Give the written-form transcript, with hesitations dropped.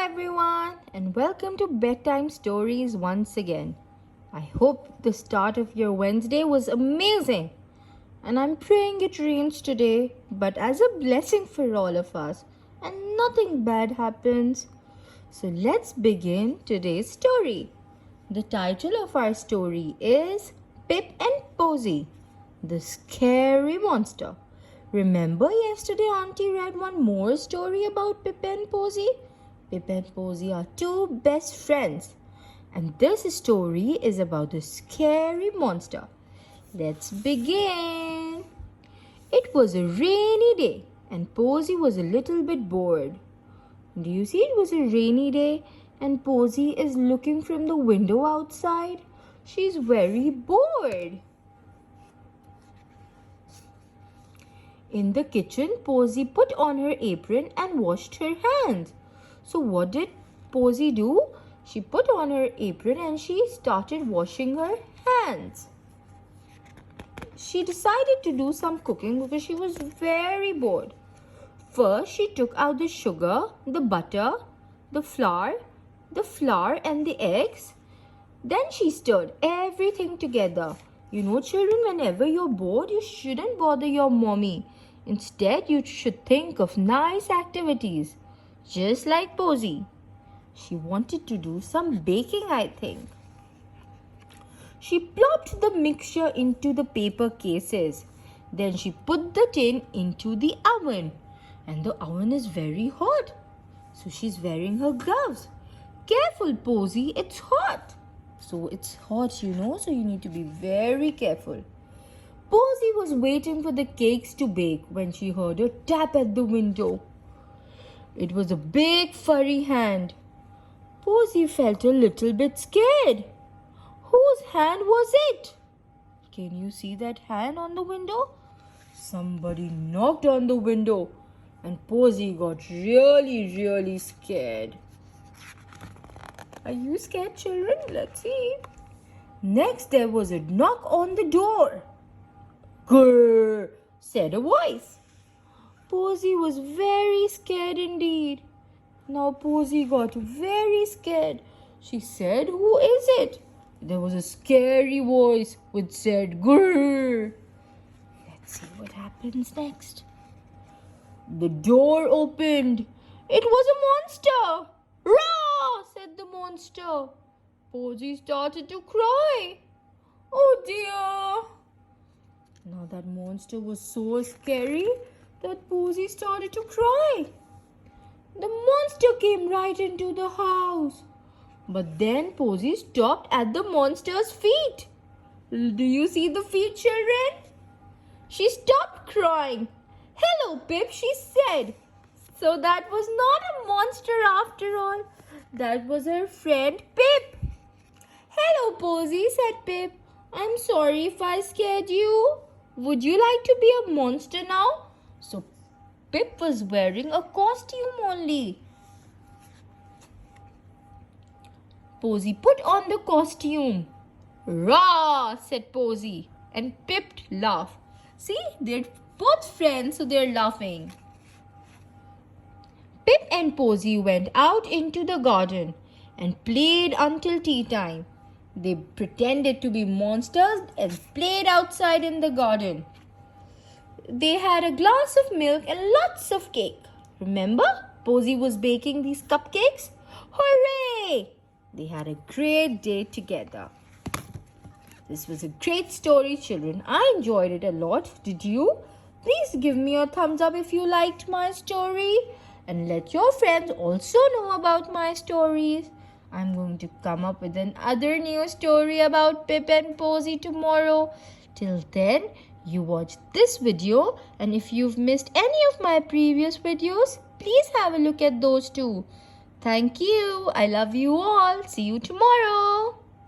everyone, and welcome to Bedtime Stories once again. I hope the start of your Wednesday was amazing, and I'm praying it rains today, but as a blessing for all of us, and nothing bad happens. So let's begin today's story. The title of our story is Pip and Posy, the Scary Monster. Remember yesterday Auntie read one more story about Pip and Posy? Pip and Posy are two best friends. And this story is about the scary monster. Let's begin. It was a rainy day and Posy was a little bit bored. Do you see it was a rainy day and Posy is looking from the window outside? She's very bored. In the kitchen, Posy put on her apron and washed her hands. So what did Posy do? She put on her apron and she started washing her hands. She decided to do some cooking because she was very bored. First, she took out the sugar, the butter, the flour and the eggs. Then she stirred everything together. You know, children, whenever you're bored, you shouldn't bother your mommy. Instead, you should think of nice activities. Just like Posy. She wanted to do some baking, I think. She plopped the mixture into the paper cases. Then she put the tin into the oven. And the oven is very hot. So she's wearing her gloves. Careful, Posy, it's hot. So it's hot, you know, so you need to be very careful. Posy was waiting for the cakes to bake when she heard a tap at the window. It was a big furry hand. Posy felt a little bit scared. Whose hand was it? Can you see that hand on the window? Somebody knocked on the window and Posy got really scared. Are you scared, children? Let's see. Next, there was a knock on the door. Grrr, said a voice. Posy was very scared indeed. Now Posy got very scared. She said, "Who is it?" There was a scary voice which said, "Grrr." Let's see what happens next. The door opened. It was a monster. "Rah!" said the monster. Posy started to cry. Oh dear. Now that monster was so scary that Posy started to cry. The monster came right into the house. But then Posy stopped at the monster's feet. Do you see the feet, children? She stopped crying. "Hello, Pip," she said. So that was not a monster after all. That was her friend Pip. "Hello, Posy," said Pip. "I'm sorry if I scared you. Would you like to be a monster now?" So Pip was wearing a costume only. Posy put on the costume. "Rah!" said Posy, and Pip laughed. See, they're both friends, so they're laughing. Pip and Posy went out into the garden and played until tea time. They pretended to be monsters and played outside in the garden. They had a glass of milk and lots of cake. Remember, Posy was baking these cupcakes? Hooray! They had a great day together. This was a great story, children. I enjoyed it a lot. Did you? Please give me a thumbs up if you liked my story. And let your friends also know about my stories. I'm going to come up with another new story about Pip and Posy tomorrow. Till then, you watch this video, and if you've missed any of my previous videos, please have a look at those too. Thank you. I love you all. See you tomorrow.